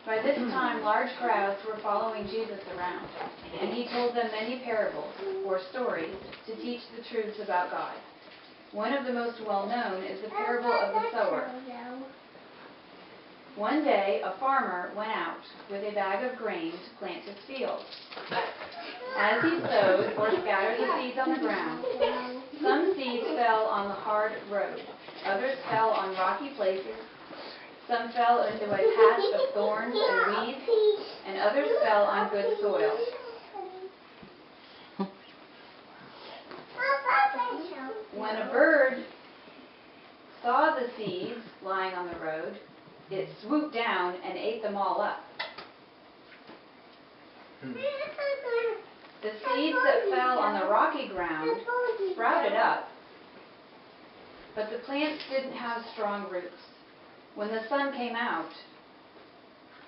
By this time, large crowds were following Jesus around, and he told them many parables, or stories, to teach the truths about God. One of the most well-known is the parable of the sower. One day, a farmer went out with a bag of grain to plant his field. As he sowed or scattered the seeds on the ground, some seeds fell on the hard road, others fell on rocky places, some fell into a patch of thorns and weeds, and others fell on good soil. When a bird saw the seeds lying on the road, it swooped down and ate them all up. The seeds that fell on the rocky ground sprouted up, but the plants didn't have strong roots. When the sun came out,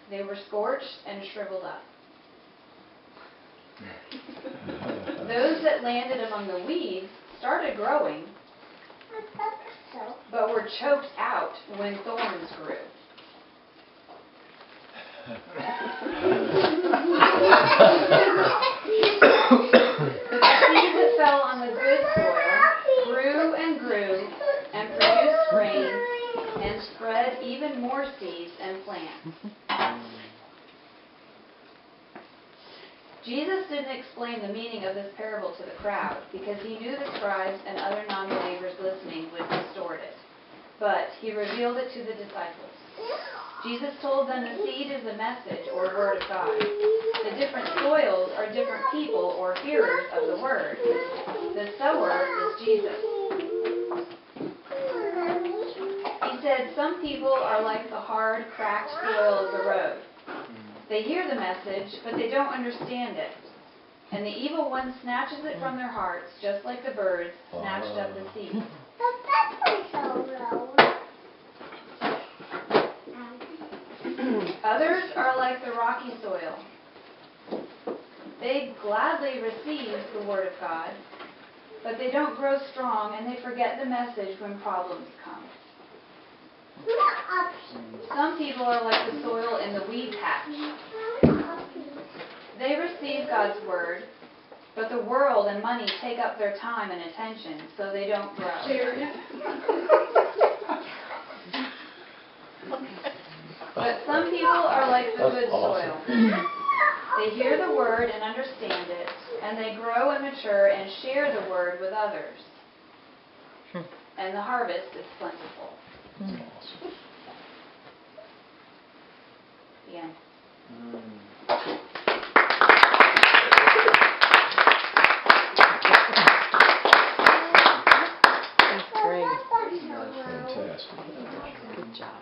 they were scorched and shriveled up. Those that landed among the weeds started growing, but were choked out when thorns grew. But the seeds that fell on the good soil grew and grew and produced grain and spread even more seeds and plants. Jesus didn't explain the meaning of this parable to the crowd because he knew the scribes and other non-believers listening would distort it. But he revealed it to the disciples. Jesus told them the seed is the message or word of God. The different soils are different people or hearers of the word. The sower is Jesus. He said some people are like the hard, cracked soil of the road. They hear the message, but they don't understand it. And the evil one snatches it from their hearts, just like the birds snatched up the seed. Others are like the rocky soil. They gladly receive the word of God, but they don't grow strong and they forget the message when problems come. Some people are like the soil in the weed patch. They receive God's word, but the world and money take up their time and attention, so they don't grow. But some people are like the good soil. They hear the word and understand it, and they grow and mature and share the word with others. And the harvest is plentiful. The end. That's great. Fantastic. Good job.